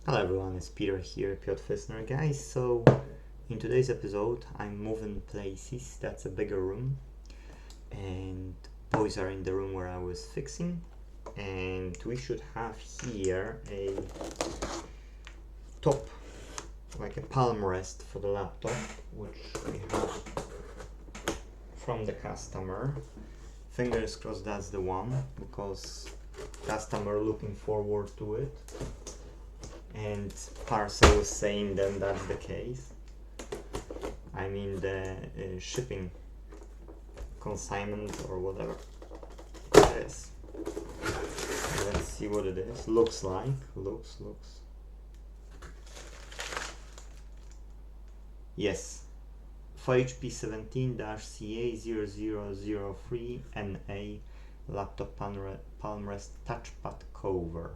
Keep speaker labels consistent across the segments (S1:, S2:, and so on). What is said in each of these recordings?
S1: Hello everyone, it's Peter here, Piotr Fisner. Guys, so in today's episode I'm moving places. That's a bigger room, and boys are in the room where I was fixing, and we should have here a top, like a palm rest for the laptop, which we have from the customer. Fingers crossed that's the one, because customer looking forward to it. And parcel was saying then that's the case. I mean the shipping consignment or whatever it is. Let's see what it is. Looks like. Looks. Yes. 4HP17-CA0003NA laptop palm rest touchpad cover.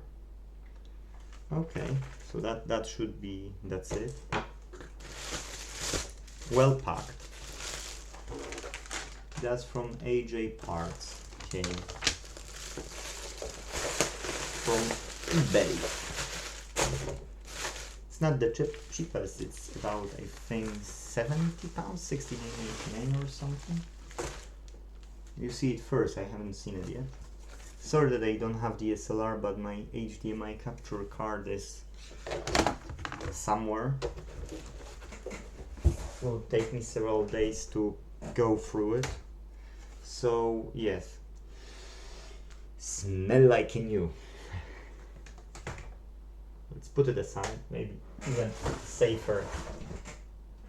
S1: Okay, so that should be, that's it. Well packed. That's from AJ Parts. Okay. From eBay. It's not the cheapest, it's about, I think, £70, £69.99 or something. You see it first, I haven't seen it yet. Sorry that I don't have DSLR, but my HDMI capture card is somewhere. It will take me several days to go through it. So yes, smell like a new. Let's put it aside, maybe even safer.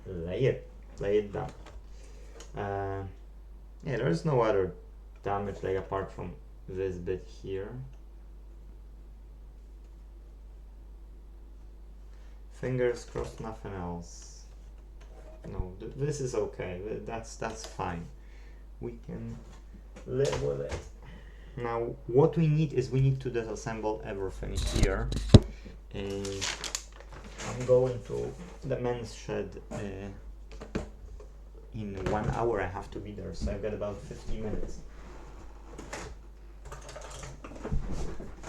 S1: Lay it down. Yeah, there's no other damage like apart from this bit here. Fingers crossed, nothing else. No, this is okay. That's fine. We can live with it. Now, what we need is we need to disassemble everything here. And I'm going to the men's shed in 1 hour. I have to be there, so I've got about 50 minutes.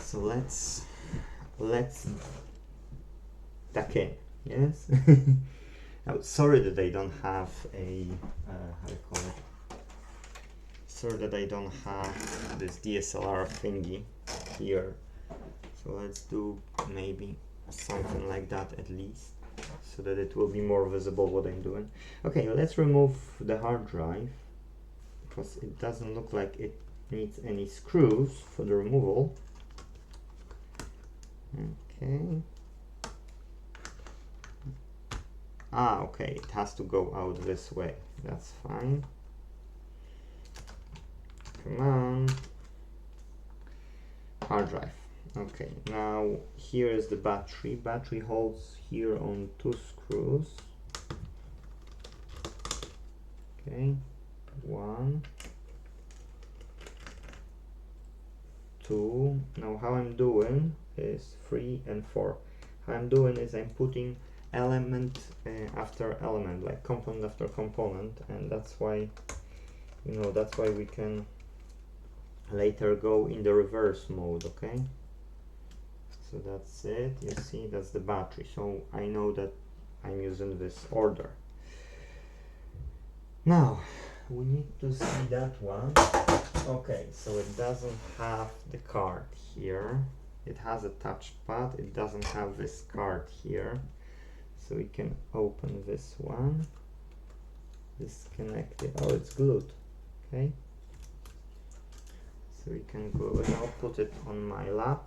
S1: So let's tuck in, yes? I'm sorry that I don't have a, how do you call it? Sorry that I don't have this DSLR thingy here. So let's do maybe something like that at least, so that it will be more visible what I'm doing. Okay, let's remove the hard drive, because it doesn't look like it needs any screws for the removal. Okay. Okay, it has to go out this way. That's fine. Come on. Hard drive. Okay, now here is the battery. Battery holds here on 2 screws. Okay, 1, 2. Now how I'm doing is 3 and 4. How I'm doing is I'm putting element after element, like component after component, and that's why, you know, that's why we can later go in the reverse mode. Okay, so that's it. You see, that's the battery, so I know that I'm using this order. Now we need to see that one. Okay, so it doesn't have the card here. It has a touchpad. It doesn't have this card here. So we can open this one. Disconnect it. Oh, it's glued. Okay. So we can glue it. I'll put it on my lap.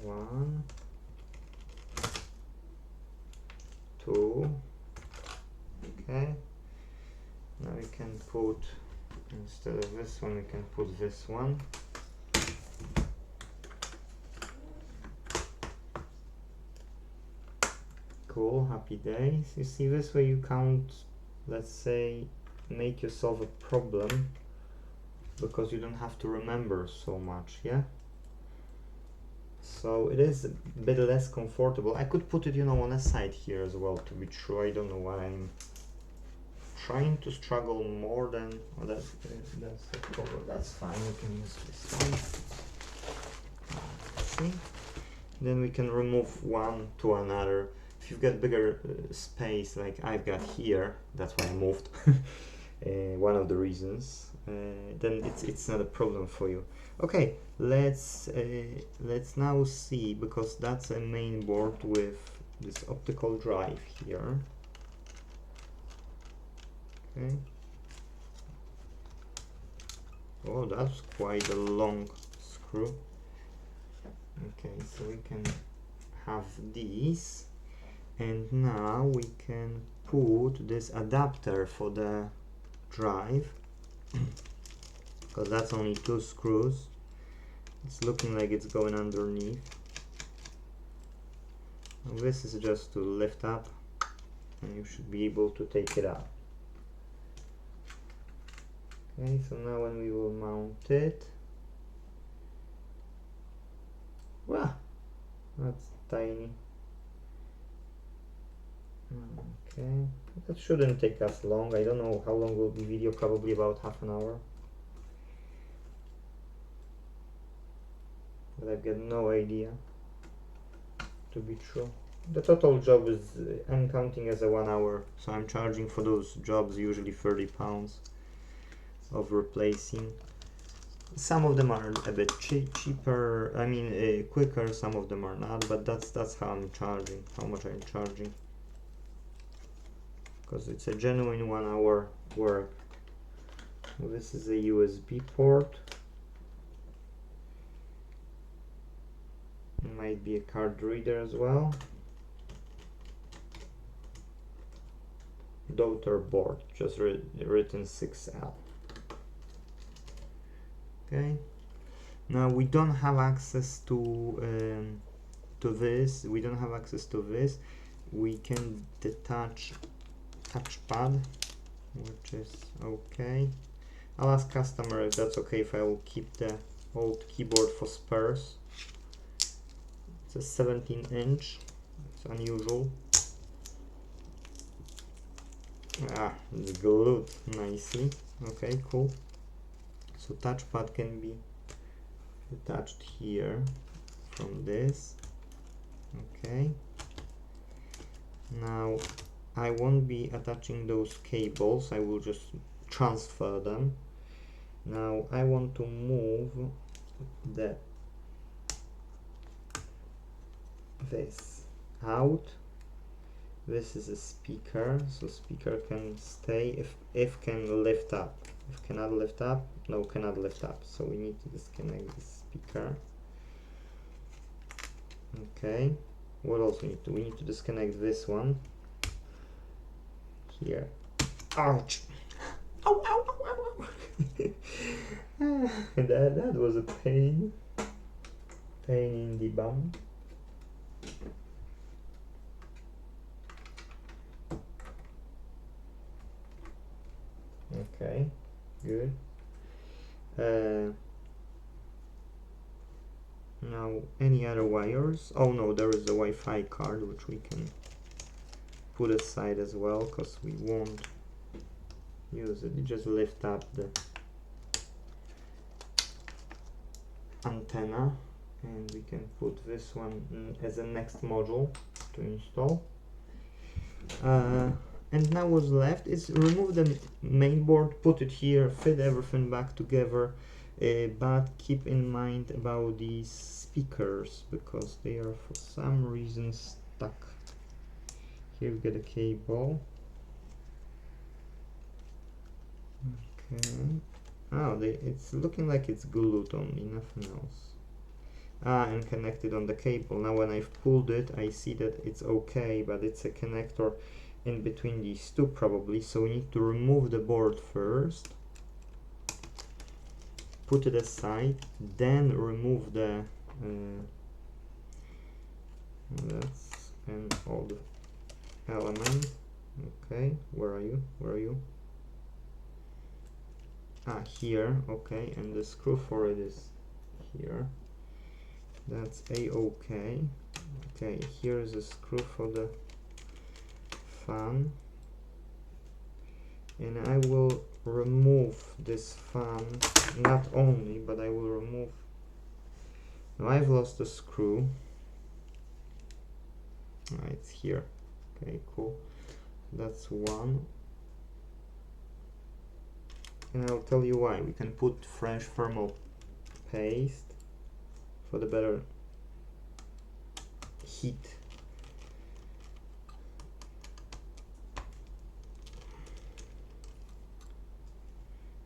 S1: 1, 2. Okay. Now we can put, instead of this one, we can put this one. Cool, happy days. You see, this way you can't, let's say, make yourself a problem, because you don't have to remember so much, yeah? So it is a bit less comfortable. I could put it, you know, on a side here as well, to be true. I don't know why I'm trying to struggle more than, oh, that's the cover. That's fine, we can use this one. okay. Then we can remove one to another. If you've got bigger space like I've got here, that's why I moved, one of the reasons, then it's not a problem for you. Okay, let's now see, because that's a main board with this optical drive here. Okay. Oh, that's quite a long screw. Okay, so we can have these, and now we can put this adapter for the drive, because that's only 2 screws. It's looking like it's going underneath. And this is just to lift up, and you should be able to take it out. Okay, so now when we will mount it, wow, that's tiny. Okay, that shouldn't take us long. I don't know how long will be video, probably about half an hour. But I've got no idea, to be true. The total job is, I'm counting as a 1 hour, so I'm charging for those jobs usually £30 of replacing. Some of them are a bit cheaper, I mean quicker, some of them are not, but that's how I'm charging, how much I'm charging. Because it's a genuine 1 hour work. Well, this is a USB port. It might be a card reader as well. Daughter board, just written 6L. Okay. Now we don't have access to this. We don't have access to this. We can detach touchpad, which is okay. I'll ask customer if that's okay if I will keep the old keyboard for spares. It's a 17-inch. It's unusual. Ah, it's glued nicely. Okay, cool. So touchpad can be attached here from this. Okay. Now I won't be attaching those cables, I will just transfer them. Now I want to move this out. This is a speaker, so speaker can stay if can lift up. If cannot lift up, no, cannot lift up. So we need to disconnect this speaker. Okay. What else we need to? We need to disconnect this one. Here. Ouch! Ow, ow, ow, ow, ow. that was a pain. Pain in the bum. Okay, good. Now, any other wires? Oh no, there is a Wi-Fi card which we can put aside as well, because we won't use it. You just lift up the antenna, and we can put this one as a next module to install. And now what's left is remove the main board, put it here, fit everything back together, but keep in mind about these speakers, because they are for some reason stuck. Here we get a cable. Okay. Oh, it's looking like it's glued only, nothing else. Ah, and connected on the cable. Now when I've pulled it, I see that it's okay, but it's a connector in between these two probably, so we need to remove the board first, put it aside, then remove the and all the elements. Okay, where are you? Ah, here. Okay, and the screw for it is here. That's a-okay. Okay, here is a screw for the fan, and I will remove this fan, not only, but I will remove Now I've lost a screw. It's here. Okay, cool. That's one. And I'll tell you why. We can put fresh thermal paste for the better heat.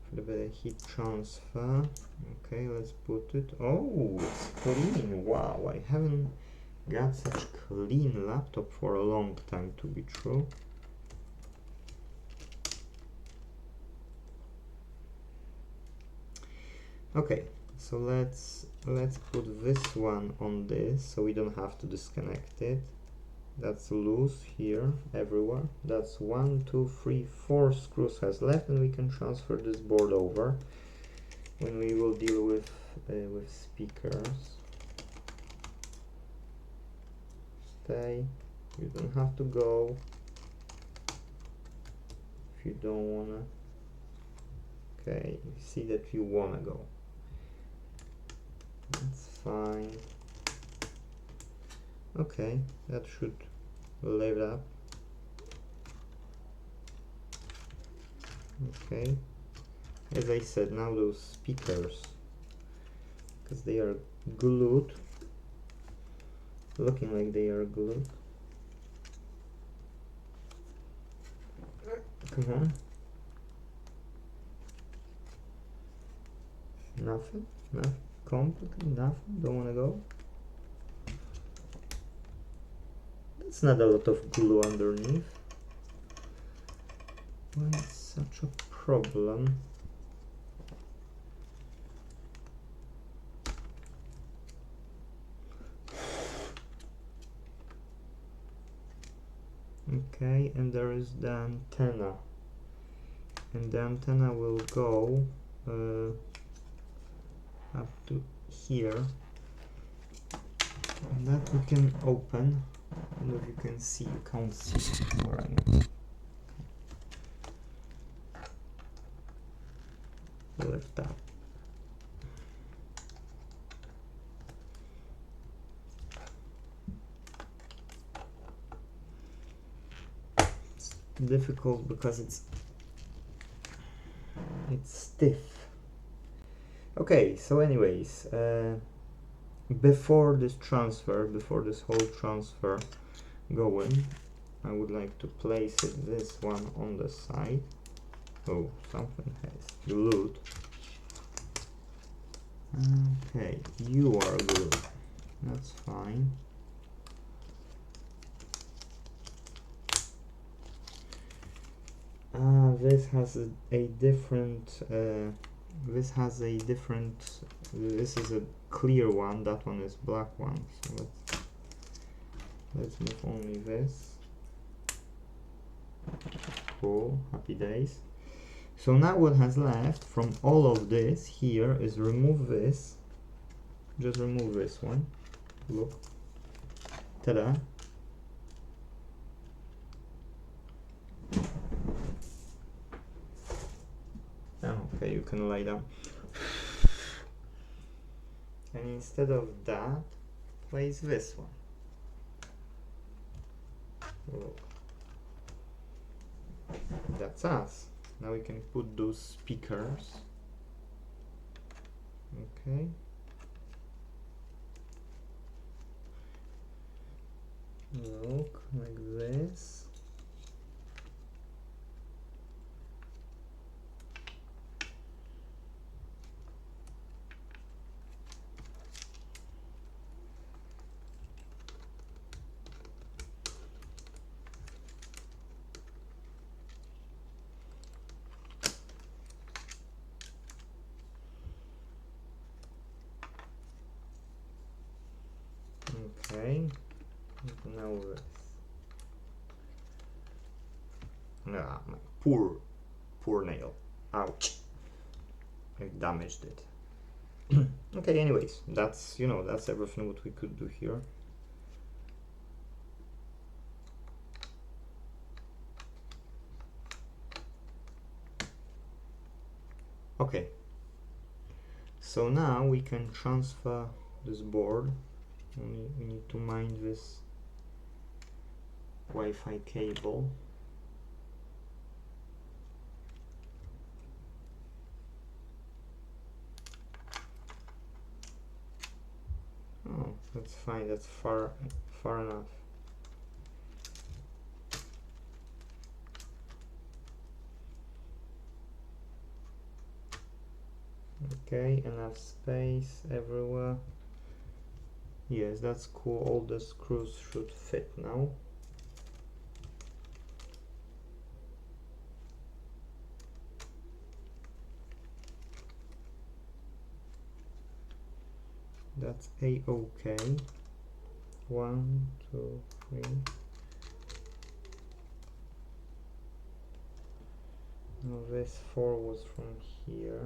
S1: For the better heat transfer. Okay, let's put it. Oh, it's clean. Wow, I haven't got such clean laptop for a long time, to be true. Okay, so let's put this one on this so we don't have to disconnect it. That's loose here everywhere. That's 1, 2, 3, 4 screws has left, and we can transfer this board over when we will deal with speakers. Stay. You don't have to go if you don't wanna. Okay, you see that you wanna go. That's fine. Okay, that should lift up. Okay, as I said, now those speakers, because they are glued, looking like they are glued. Come on. Nothing, completely nothing, don't wanna go. It's not a lot of glue underneath. Why is such a problem? Okay, and there is the antenna, and the antenna will go up to here, and that we can open. And if you can see, you can't see where I am. Lift up. It's difficult because it's stiff. Okay, so anyways, before this whole transfer going, I would like to place this one on the side. Oh, something has glued. Okay, you are glued. That's fine. This has a different. This is a clear one. That one is black one. So let's move only this. Cool. Happy days. So now what has left from all of this here is remove this. Just remove this one. Look. Ta-da. Okay, you can lie down. And instead of that, place this one. Look. That's us. Now we can put those speakers. Okay. Look like this. Okay, now this. Ah, my poor nail. Ouch. I damaged it. Okay, anyways, that's that's everything what we could do here. Okay. So now we can transfer this board. We need to mount this Wi-Fi cable. Oh, that's fine, that's far enough. Okay, enough space everywhere. Yes, that's cool. All the screws should fit now. That's a-okay. 1, 2, 3. Now this 4 was from here.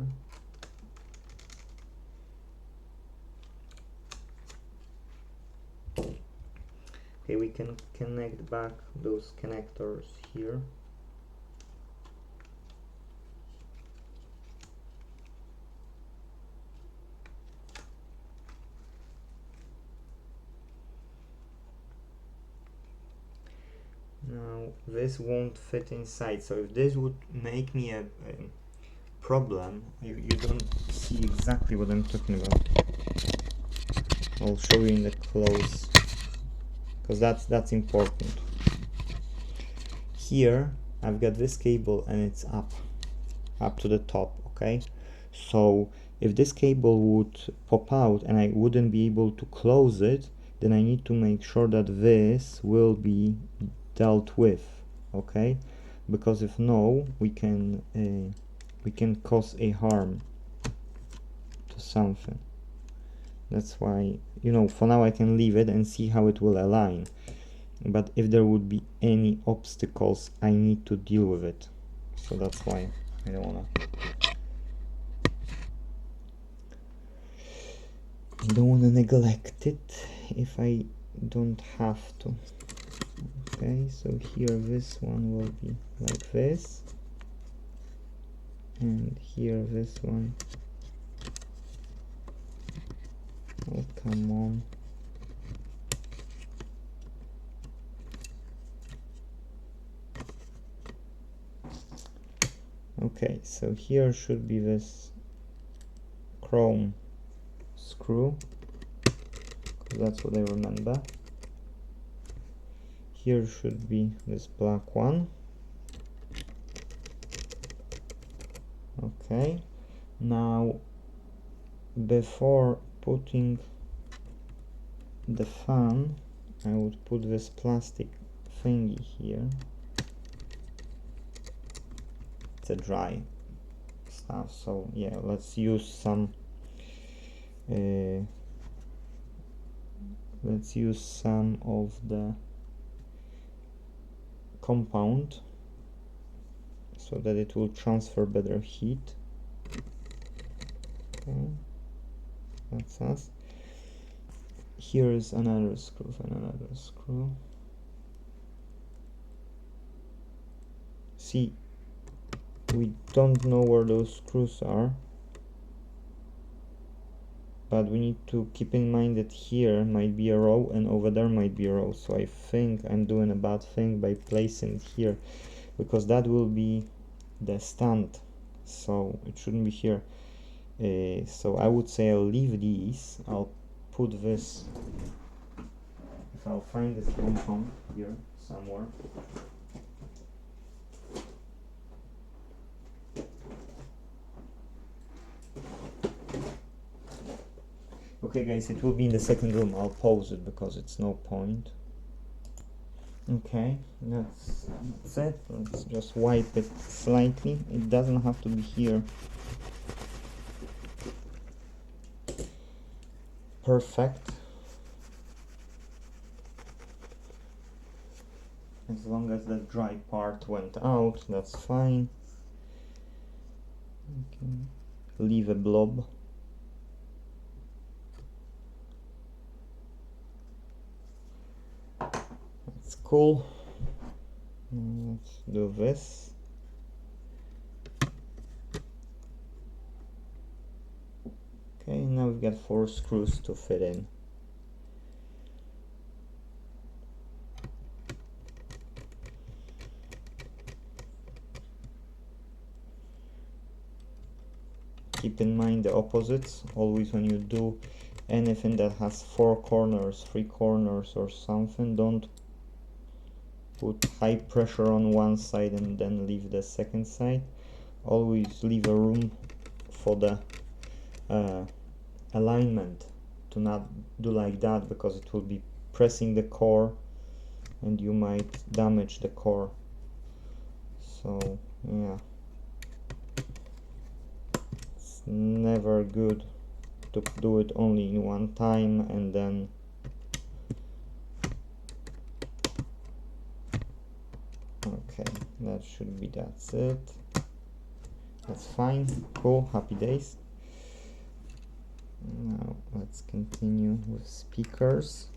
S1: Okay, we can connect back those connectors here. Now this won't fit inside, so if this would make me a problem, you don't see exactly what I'm talking about. I'll show you in the close, because that's important. Here I've got this cable and it's up to the top, okay? So if this cable would pop out and I wouldn't be able to close it, then I need to make sure that this will be dealt with, okay? Because if no, we can cause a harm to something. That's why, you know, for now I can leave it and see how it will align. But if there would be any obstacles, I need to deal with it. So that's why I don't wanna neglect it if I don't have to. Okay, so here this one will be like this, and here this one. Oh, come on. Okay, so here should be this chrome screw, because that's what I remember. Here should be this black one. Okay, now before putting the fan, I would put this plastic thingy here. It's a dry stuff, so yeah, let's use some of the compound so that it will transfer better heat. Okay, that's us. Here is another screw and another screw. See, we don't know where those screws are, but we need to keep in mind that here might be a row and over there might be a row. So I think I'm doing a bad thing by placing it here, because that will be the stand, so it shouldn't be here. So I would say I'll leave these. I'll put this, if I'll find this compound here somewhere. Okay guys, it will be in the second room. I'll pause it because it's no point. Okay, that's it. Let's just wipe it slightly. It doesn't have to be here. Perfect. As long as the dry part went out, that's fine. Okay. Leave a blob. That's cool. Let's do this. Okay, now we've got 4 screws to fit in. Keep in mind the opposites. Always when you do anything that has 4 corners, 3 corners or something, don't put high pressure on one side and then leave the second side. Always leave a room for the alignment. To not do like that, because it will be pressing the core and you might damage the core. So yeah, it's never good to do it only in one time and then okay, that should be, that's it. That's fine, cool, happy days. Now let's continue with speakers.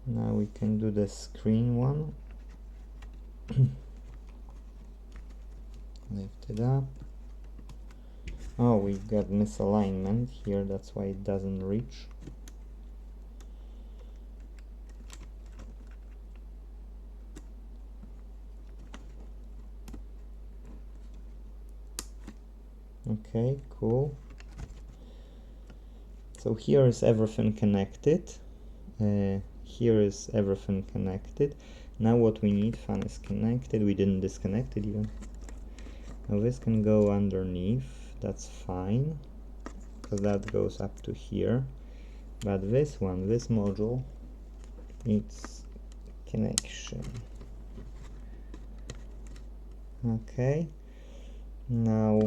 S1: Now we can do the screen one. Lift it up. Oh, we've got misalignment here, that's why it doesn't reach. Okay, cool. So here is everything connected. Here is everything connected. Now what we need, fan is connected. We didn't disconnect it even. Now this can go underneath. That's fine, because that goes up to here. But this one, this module, needs connection. Okay. Now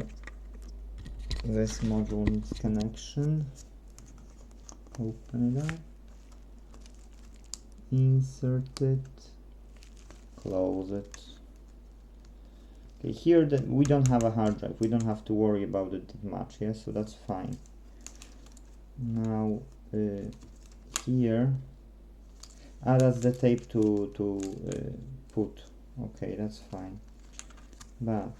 S1: this module needs connection. Open it up, insert it, close it. Okay, here that we don't have a hard drive, we don't have to worry about it that much, yeah, so that's fine. Now here, that's the tape to put. Okay, that's fine, but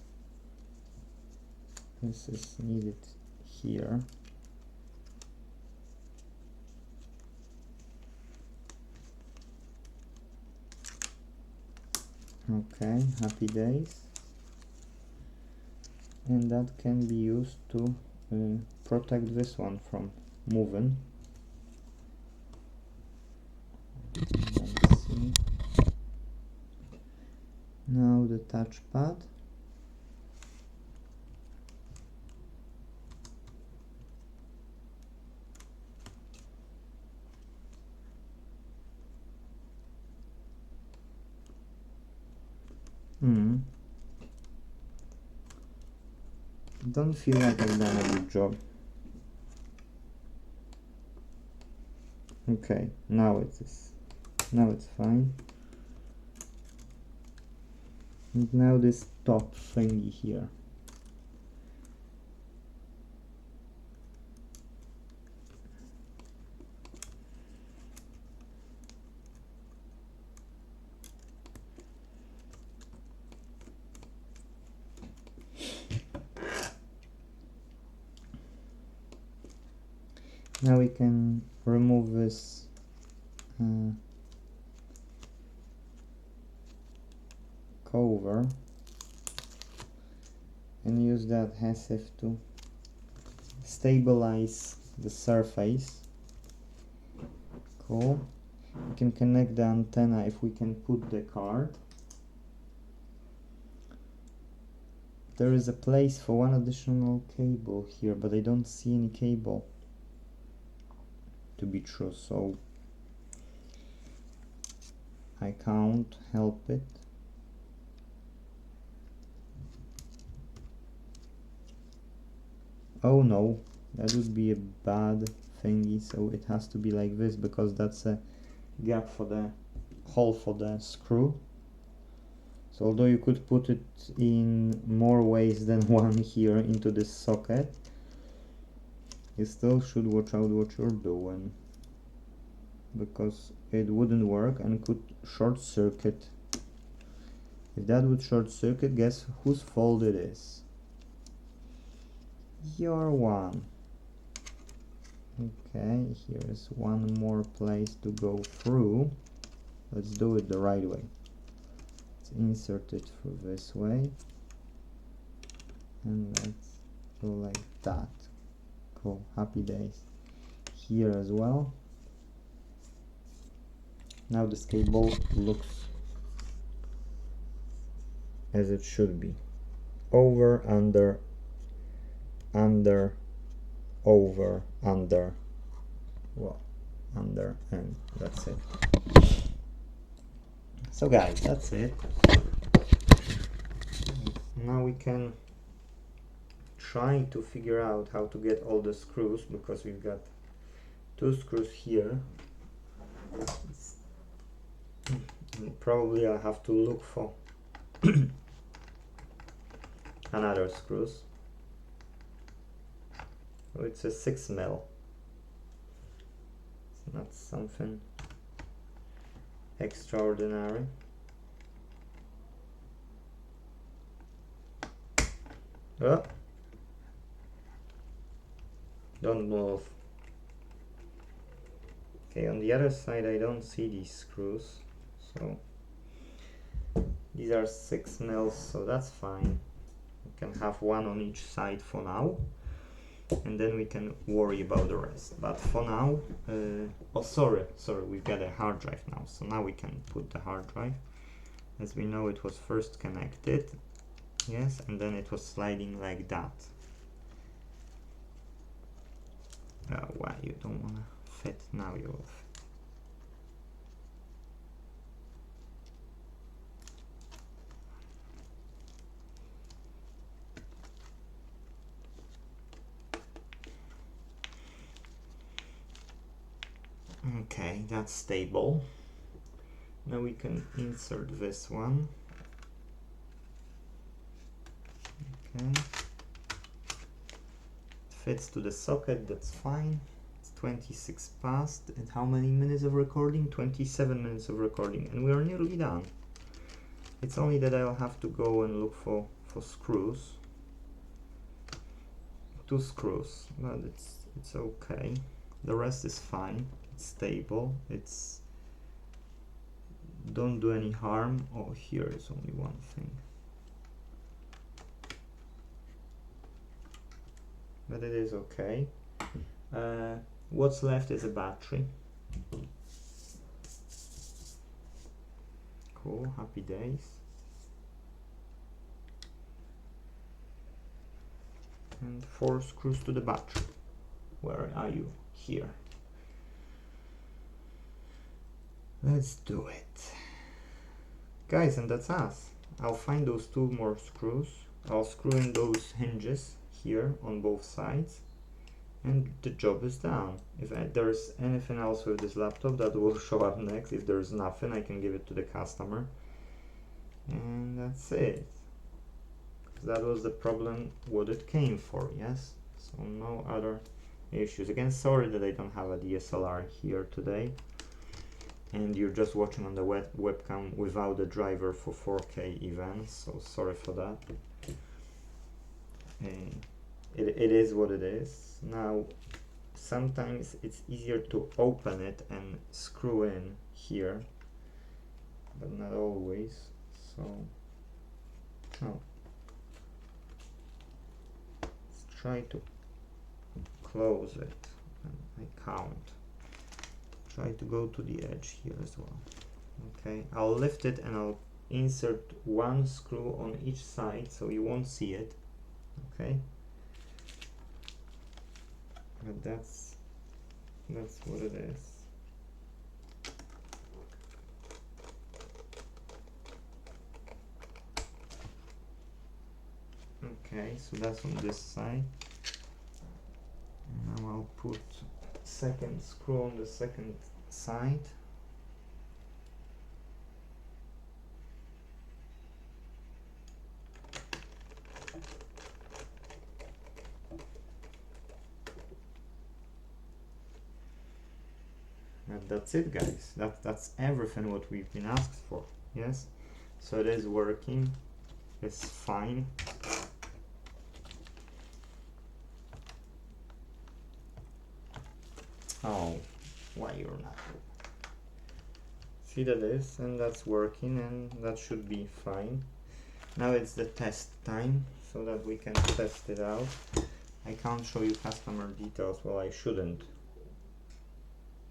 S1: this is needed here. Okay, happy days. And that can be used to protect this one from moving. Let's see. Now the touchpad. Don't feel like I've done a good job. Okay, now it is. Now it's fine. And now this top thingy here. Now we can remove this cover and use that adhesive to stabilize the surface. Cool. We can connect the antenna if we can put the card. There is a place for one additional cable here, but I don't see any cable to be true, so I can't help it. Oh no, that would be a bad thingy, so it has to be like this, because that's a gap for the hole for the screw. So although you could put it in more ways than one here into this socket, you still should watch out what you're doing, because it wouldn't work and could short circuit. If that would short circuit, guess whose fault it is? Your one. Okay, here is one more place to go through. Let's do it the right way. Let's insert it through this way, and let's go like that. Cool, happy days. Here as well. Now this cable looks as it should be. Over, under, under, over, under, well, under, and that's it. So guys, that's it. Now we can try to figure out how to get all the screws, because we've got 2 screws here. Probably I'll have to look for another screws. So it's a 6mm. It's not something extraordinary. Oh. Don't move. Okay, on the other side I don't see these screws, so these are 6mm, so that's fine. We can have one on each side for now, and then we can worry about the rest. But for now, oh sorry, we've got a hard drive now, so now we can put the hard drive. As we know, it was first connected, yes, and then it was sliding like that. Why you don't wanna fit? Now you will fit. Okay, that's stable. Now we can insert this one. Okay. It fits to the socket, that's fine. It's 26 past. And how many minutes of recording? 27 minutes of recording, and we are nearly done. It's only that I'll have to go and look for screws. 2 screws, but it's okay. The rest is fine. It's stable. It's don't do any harm. Oh, here is only one thing, but it is okay. What's left is a battery. Cool, happy days. And 4 screws to the battery. Where are you? Here. Let's do it, guys, and that's us. I'll find those 2 more screws. I'll screw in those hinges here on both sides, and the job is done. If there's anything else with this laptop, that will show up next. If there's nothing, I can give it to the customer, and that's it. That was the problem what it came for, yes? So no other issues. Again, sorry that I don't have a DSLR here today, and you're just watching on the webcam without the driver for 4K even, so sorry for that. It is what it is. Now, sometimes it's easier to open it and screw in here, but not always. So, let's try to close it, and I count. Try to go to the edge here as well. Okay, I'll lift it and I'll insert 1 screw on each side so you won't see it. Okay, but that's what it is. Okay, so that's on this side. And now I'll put 2nd screw on the 2nd side. And that's it, guys. That's everything what we've been asked for. Yes, so it is working. It's fine. why you're not. See that is, and that's working, and that should be fine. Now it's the test time, so that we can test it out. I can't show you customer details, well I shouldn't.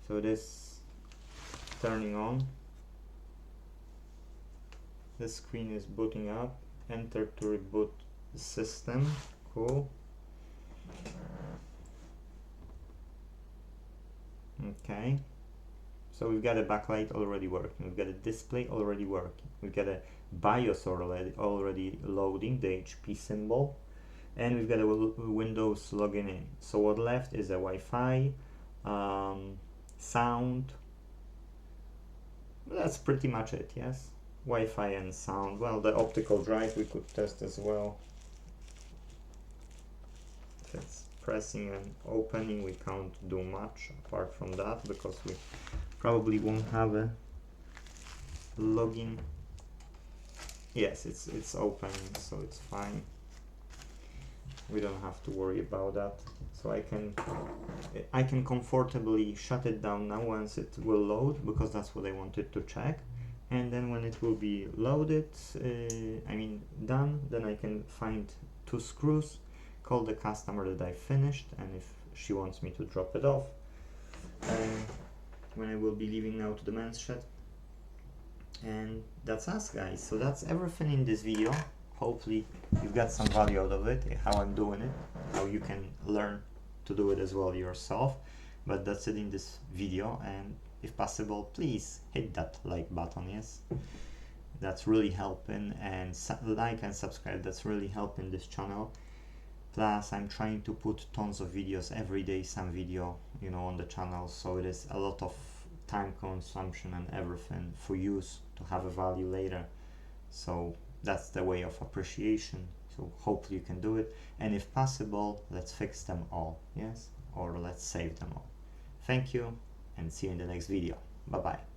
S1: So this turning on, the screen is booting up, enter to reboot the system, cool. Okay, so we've got a backlight already working, we've got a display already working, we've got a BIOS already loading, the HP symbol, and we've got a Windows login in. So what left is a Wi-Fi, sound, that's pretty much it, yes? Wi-Fi and sound. Well, the optical drive we could test as well. If it's pressing and opening, we can't do much apart from that, because we probably won't have a login. Yes, it's opening, so it's fine. We don't have to worry about that. So I can comfortably shut it down now once it will load, because that's what I wanted to check. And then when it will be loaded, done, then I can find 2 screws, call the customer that I finished, and if she wants me to drop it off, when I will be leaving now to the men's shed. And that's us, guys. So that's everything in this video. Hopefully you've got some value out of it, how I'm doing it, how you can learn to do it as well yourself. But that's it in this video, and if possible, please hit that like button, yes? That's really helping, and like and subscribe, that's really helping this channel. Plus I'm trying to put tons of videos every day, some video, you know, on the channel, so it is a lot of time consumption and everything for you to have a value later. So that's the way of appreciation. So hopefully you can do it, and if possible, let's fix them all, yes? Or let's save them all. Thank you, and see you in the next video. Bye bye.